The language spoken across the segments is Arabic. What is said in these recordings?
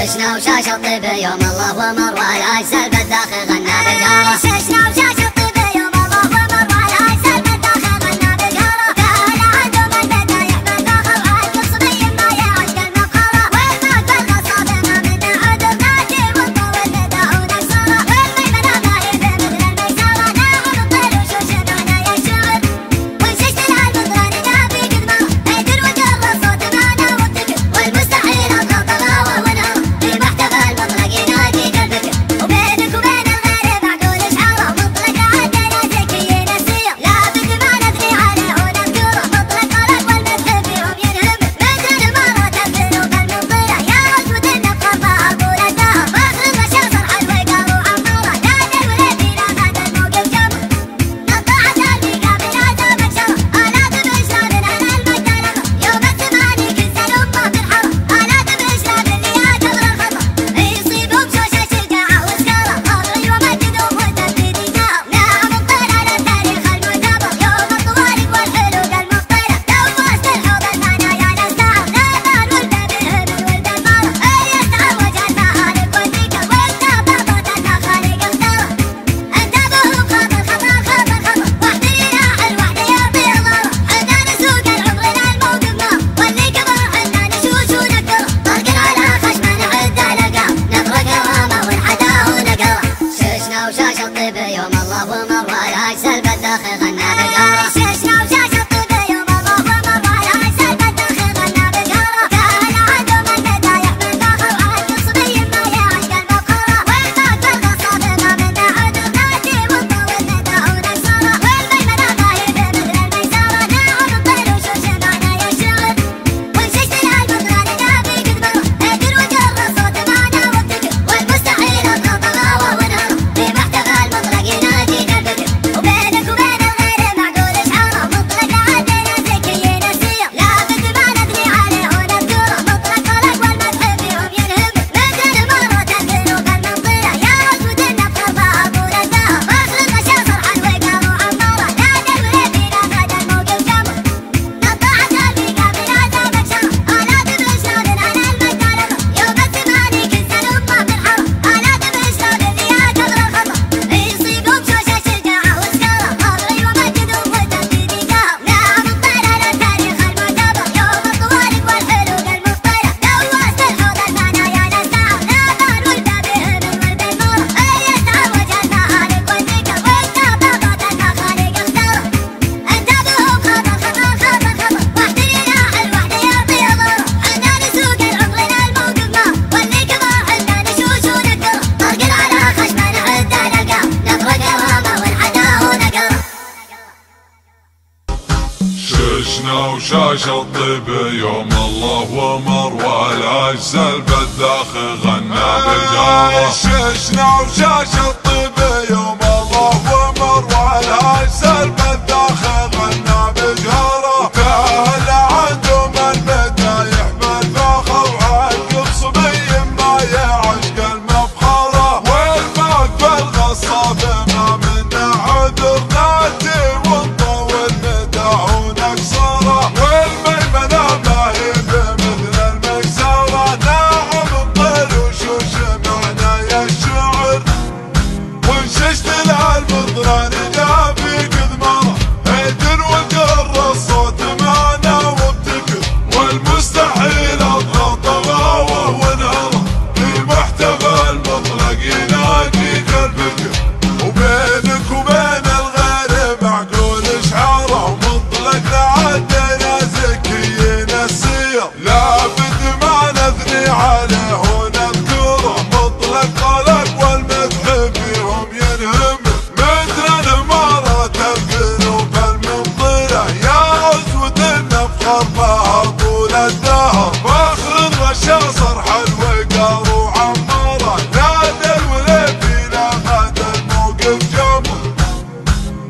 ششنا وشاش الطيب يوم الله ومر والعجز البداخ غنى بجاره. ششنا وشاش الطيب يوم الله ومر والعجز البداخ غنى بجاره. كان عنده من بدا يحمل فخر عاد صبي ما يعشق المفخره. والموت بالغصاب ما منه عذر ناتي والطول نداه نكسره. والميمنه ما هي بمثل الميسره ناعم الطير وشوش معنا يشعر. وانششت العالم ضراني في قدمه هيدر وجر الصوت معنا وابتكر. والمستحيل اضغط غاوه ونهر في محتفى المطلق ينادي قلبك. وبينك وبين الغير معقول اشعاره مطلق عدنا زكيين السير. لابد ما ندري عليه ونذكره مطلق قلق والمدح فيهم ينهم. مثل المرة تبذل بالمنظرة يا اسود النفخر فاقول الدهر. فاخر الرشا صرح الوقار وعماره نادى الوليد لا خد الموقف جمر. نطاعت الميقا بلازم مكسره آلات بإشراب على المجد الأخر. يوم الزماني كنس الأمة بالحر آلات بإشراب اللي يعتبر الخطر. يصيبهم شوش الشجاعة وسكارة أغري ومجدهم وتبديد يسار. نعم الطير على التاريخ المعتبر يوم الطوارق والحلول المفطرة. دوست الحوض المنايا نستعر نابان والبابهم الولد المارة. يستعر وجه المهالك والذكر واستعبر ضغط المخالق اختاره. انتبهوا خاطر خطر خاطر خطر واحذري راح الوحدة يرضي ضرر. حنا نسوق العمر للموقف نار واللي كبر حنا نشوش ونكره. طرقن على خشمه نعد علقه نطرق الرامة ونحداه ونقره. ششنا وشاش الطيب يوم الله ومر والعجز البداخ غنى بجاره. ششنا وشاش الطيب يوم الله ومر والعجز البداخ غنى بجاره. كان عنده من بدا يحمل فخر عاد صبي ما يعشق المفخره. والموت بالغصاب ما منه عذر ناتي والطول نداه نكسره. والميمنه ما هي بمثل الميسره ناعم الطير وشوش معنا يشعر. وانششت العالم ضراني في قدمه هيدر وجر الصوت معنا وابتكر. والمستحيل اضغط غاوه ونهر في محتفى المطلق ينادي قلبك. وبينك وبين الغير معقول اشعاره مطلق عدنا زكيين السير. لابد ما ندري عليه ونذكره مطلق قلق والمدح فيهم ينهم. مثل المرة تبذل بالمنظرة يا اسود النفخر فاقول الدهر. فاخر الرشا صرح الوقار وعماره نادى الوليد لا خد الموقف جمر. نطاعت الميقا بلازم مكسره آلات بإشراب على المجد الأخر. يوم الزماني كنس الأمة بالحر آلات بإشراب اللي يعتبر الخطر. يصيبهم شوش الشجاعة وسكارة أغري ومجدهم وتبديد يسار. نعم الطير على التاريخ المعتبر يوم الطوارق والحلول المفطرة. دوست الحوض المنايا نستعر نابان والبابهم الولد المارة. يستعر وجه المهالك والذكر واستعبر ضغط المخالق اختاره. انتبهوا خاطر خطر خاطر خطر واحذري راح الوحدة يرضي ضرر. حنا نسوق العمر للموقف نار واللي كبر حنا نشوش ونكره. طرقن على خشمه نعد علقه نطرق الرامة ونحداه ونقره. ششنا وشاش الطيب يوم الله ومر والعجز البداخ غنى بجاره. ششنا وشاش الطيب يوم الله ومر والعجز البداخ غنى بجاره. كان عنده من بدا يحمل فخر وعقب صبي ما يعشق المفخره. والموت بالغصاب ما منه عذر ناتي والطول نداه نكسره. والميمنه ما هي بمثل الميسره ناعم الطير وشوش معنا يشعر. وانششت العالم ضراني في قدمره هيدر وجر الصوت معنا وابتكر. والمستحيل اضغط غاوه ونهره في محتفى المطلق ينادي قلبك. وبينك وبين الغير معقول اشعاره مطلق عدنا زكيين السير. لابد ما نثني عليه ونذكره مطلق قلق والمدح فيهم ينهم. مثل المرة تبذل بالمنظرة يا اسود النفخر فاقول الدهر. فاخر الرشا صرح الوقار وعماره نادى الوليد لا خد الموقف جمر.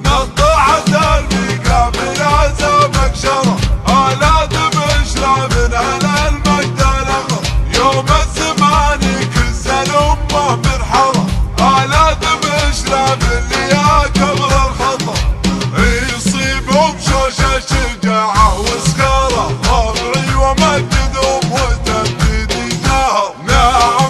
نطاعت الميقا بلازم مكسره آلات بإشراب على المجد الأخر. يوم الزماني كنس الأمة بالحر آلات بإشراب اللي يعتبر الخطر. يصيبهم شوش الشجاعة وسكارة أغري ومجدهم وتبديد يسار. نعم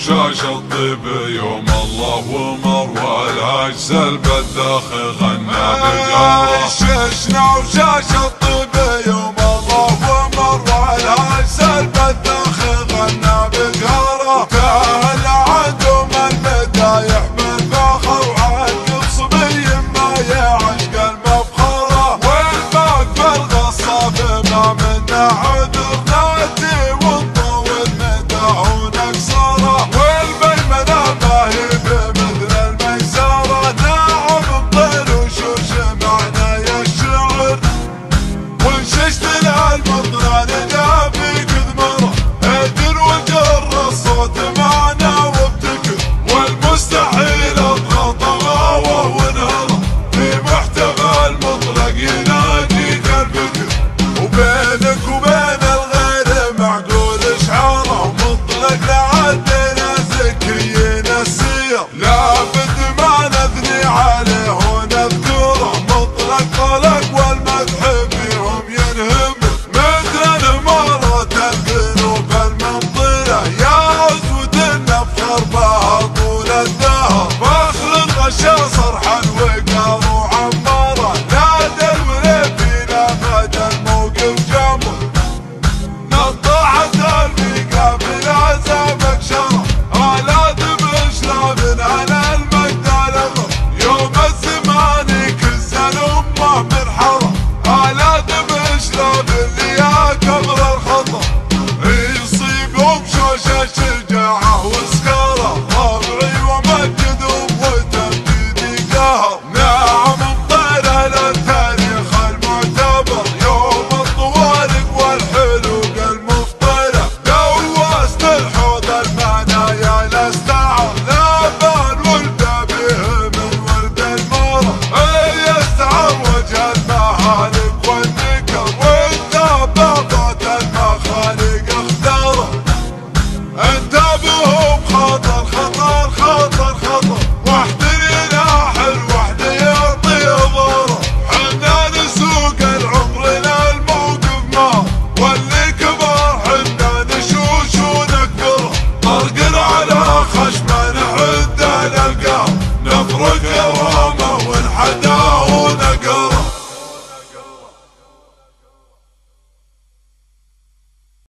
وشاش الطيب يوم الله ومروى العجز البداخ غنى بجاره. ششنا وشاش